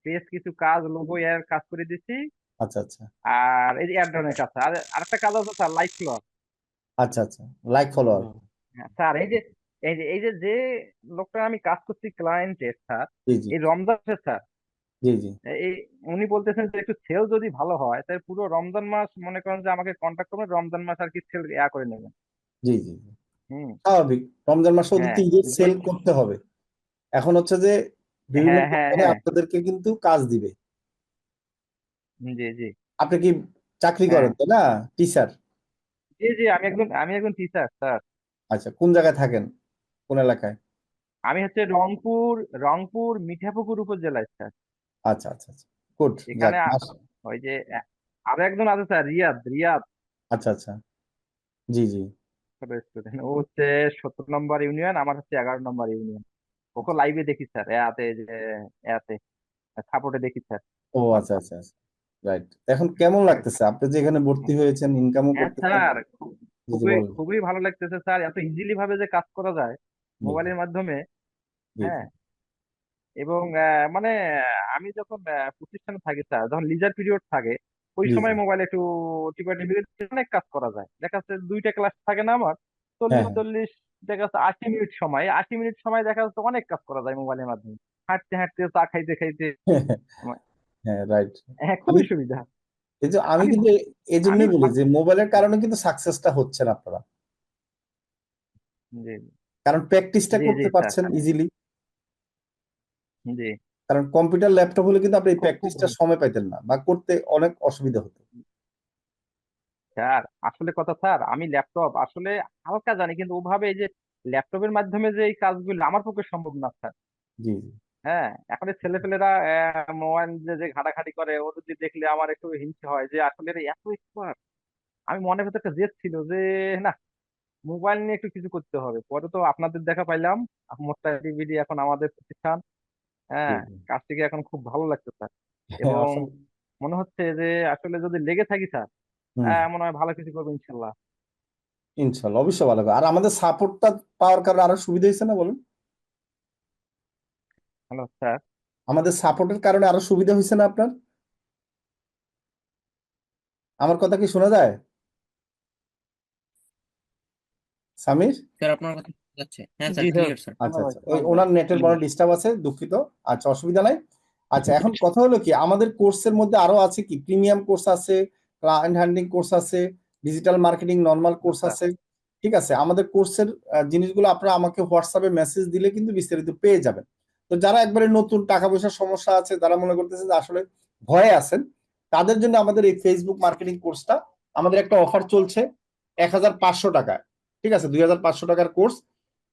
পেজ কিছু কাজ, লোগো এর কাজ করে দিচ্ছি, আচ্ছা আচ্ছা আর এই যে অ্যাড ধরনের কাজ। আর আরেকটা কাজ আছে স্যার, লাইক ফলোয়ার। আচ্ছা আচ্ছা। Like follower. হ্যাঁ স্যার, এই যে লোকটা আমি কাজ করছি ক্লায়েন্টের স্যার, জি জি এই রমজান স্যার, জি জি এই উনি বলতেছেন যে একটু সেল যদি ভালো হয় তাহলে পুরো রমজান মাস মনে করেন যে আমাকে কন্ট্যাক্ট করবেন, রমজান মাস আর কি সেল করে নেবেন। জি জি জি। হুম। স্বাভাবিক, রমজান মাসে ওদের হ্যাঁ তো ঈদের সেল করতে হবে। এখন হচ্ছে যে বিভিন্ন হ্যাঁ হ্যাঁ কোম্পানি হ্যাঁ। আপনাদেরকে কিন্তু কাজ দিবে। জি জি আপনি কি চাকরি হ্যাঁ করেন তাই না? টিচার। জি জি, আমি একজন টিচার স্যার। আচ্ছা, কোন জায়গায় থাকেন, কোন এলাকায়? আমি হচ্ছে রংপুর মিঠাপুকুর উপজেলায় স্যার। আচ্ছা আচ্ছা আচ্ছা, গুড। যাক এখানে মাস। ওই যে আরো একজন আছে স্যার, রিয়াদ আচ্ছা আচ্ছা। জি জি স্টুডেন্ট, ও হচ্ছে 17 নম্বর ইউনিয়ন, আমার হচ্ছে 11 নম্বর ইউনিয়ন। ওকে লাইভে দেখি স্যার, এতে সাপোর্টে দেখি স্যার। ও আচ্ছা আচ্ছা আচ্ছা। রাইট। এখন কেমন লাগতেছে আপনি যে এখানে ভর্তি হয়েছেন, ইনকামও হ্যাঁ করতেছেন? স্যার, জি জি খুবই বলেন। খুবই ভালো লাগতেছে স্যার, এত ইজিলি ভাবে যে কাজ করা যায় জি জি মোবাইলের মাধ্যমে। জি হ্যাঁ, এবং মানে আমি যখন প্রতিষ্ঠানে থাকি স্যার, যখন লিজার পিরিয়ড থাকে ওই জি জি সময় মোবাইলে একটু টিপাটিপি অনেক কাজ করা যায়। দেখা যাচ্ছে 2টা ক্লাস থাকে না আমার, হ্যাঁ 40 দেখা যাচ্ছে 80 মিনিট সময়, 80 মিনিট সময় দেখা যাচ্ছে অনেক কাজ করা যায় মোবাইলের মাধ্যমে, হাঁটতে হাঁটতে, চা খাইতে খাইতে। হ্যাঁ আমার- হ্যাঁ, রাইট। হ্যাঁ, আমি খুবই সুবিধা। এই যে আমি আমি কিন্তু এই আমি জন্যই বলি ভাব- যে মোবাইলের কারণে কিন্তু সাকসেসটা হচ্ছে না আপনারা, জি কারণ প্র্যাকটিসটা জি জি করতে স্যার। পারছেন ইজিলি। জি, কারণ কম্পিউটার ল্যাপটপ হলে কিন্তু আপনি এই খুব খুব প্র্যাকটিসটা সময় পাইতেন না বা করতে অনেক অসুবিধা হতো। স্যার, আসলে কথা স্যার, আমি ল্যাপটপ আসলে হালকা জানি, কিন্তু ওভাবে এই যে ল্যাপটপের মাধ্যমে যে এই কাজগুলো আমার পক্ষে সম্ভব না স্যার। জি জি হ্যাঁ, এখন এই ছেলেপেলেরা মোবাইল যে ঘাটাঘাটি করে, ওদের দিয়ে দেখলে আমার একটু হিংসে হয় যে আসলে এরা এত এক্সপার্ট। আমি মনের ভেতর একটা জেদ ছিল যে না, মোবাইল নিয়ে একটু কিছু করতে হবে। পরে তো আপনাদের দেখা পাইলাম, মোটটা টিভিডি এখন আমাদের প্রতিষ্ঠান। জি হ্যাঁ, জি। কাজটিকে এখন খুব ভালো লাগছে স্যার। হ্যাঁ, এবং আসলে মনে হচ্ছে যে আসলে যদি লেগে থাকি স্যার, হুম, মনে হয় ভালো কিছু করবো ইনশাল্লাহ। ইনশাল্লাহ অবশ্যই ভালো হবে। আর আমাদের সাপোর্টটা পাওয়ার কারণে আরো সুবিধা হয়েছে না বলুন? Hello sir. আমাদের সাপোর্টের কারণে আরো সুবিধা হয়েছে না আপনার? আমার কথা কি শোনা যায় সামির? স্যার আপনার কথা শোনা যাচ্ছে, হ্যাঁ স্যার, জি স্যার, ক্লিয়ার স্যার। আচ্ছা শোনা আচ্ছা, যায় ওই শোনা যায় ওনার নেটের বড় clear। ডিস্টার্ব আছে, দুঃখিত। আচ্ছা, অসুবিধা নাই। আচ্ছা, এখন কথা হলো কি, আমাদের কোর্সের মধ্যে আরো আছে কি, প্রিমিয়াম কোর্স আছে, ক্লায়েন্ট হ্যান্ডলিং কোর্স আছে, ডিজিটাল মার্কেটিং নরমাল কোর্স আচ্ছা আছে। ঠিক আছে, আমাদের কোর্সের জিনিসগুলো আপনারা আমাকে হোয়াটসঅ্যাপে মেসেজ দিলে কিন্তু বিস্তারিত পেয়ে যাবেন। তো যারা একবারে নতুন, টাকা পয়সার সমস্যা আছে, যারা মনে করতেছে যে আসলে ভয়ে আছেন, তাদের জন্য আমাদের এই ফেসবুক মার্কেটিং কোর্সটা, আমাদের একটা অফার চলছে 1500 টাকায়। ঠিক আছে, 2500 টাকার কোর্স।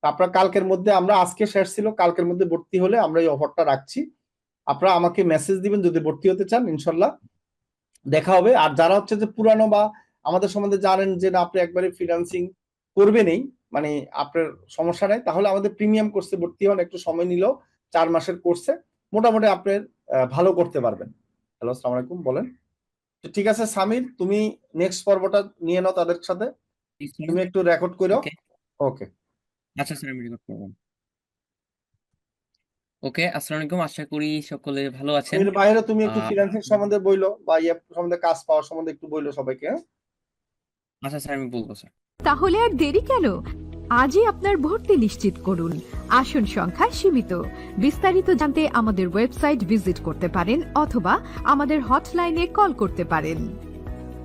আপনার কালকের মধ্যে, আমরা আজকে শেষ ছিল, কালকের মধ্যে ভর্তি হলে আমরা এই অফারটা রাখছি। আপনারা আমাকে মেসেজ দিবেন যদি ভর্তি হতে চান, ইনশাল্লাহ দেখা হবে। আর যারা হচ্ছে যে পুরানো বা আমাদের সম্বন্ধে জানেন যে না আপনি একবারে ফ্রিল্যান্সিং করবেনই, মানে আপনার সমস্যা নাই, তাহলে আমাদের প্রিমিয়াম কোর্সে ভর্তি হন। একটু সময় নিলেও 4 মাসের কোর্সে মোটামুটি আপনার ভালো করতে পারবেন। হ্যালো, আসসালামু আলাইকুম, বলেন। তো ঠিক আছে সামির, তুমি নেক্সট পর্বটা নিয়ে নাও তাদের সাথে, তুমি একটু রেকর্ড করো। ওকে। ওকে। আচ্ছা স্যার, আমি রেকর্ড করবো। ওকে, আসসালামু আলাইকুম, আশা করি সকলে ভালো আছেন। এর বাইরে তুমি একটু আহ, ফ্রিল্যান্সিং সম্বন্ধে বইলো বা ইয়ে সম্বন্ধে, কাজ পাওয়ার সম্বন্ধে একটু বইলো সবাইকে, হ্যাঁ? আচ্ছা স্যার, আমি বলবো স্যার। তাহলে আর দেরি কেন? আজই আপনার ভর্তি নিশ্চিত করুন। আসন সংখ্যা সীমিত। বিস্তারিত জানতে আমাদের ওয়েবসাইট ভিজিট করতে পারেন অথবা আমাদের হটলাইনে কল করতে পারেন।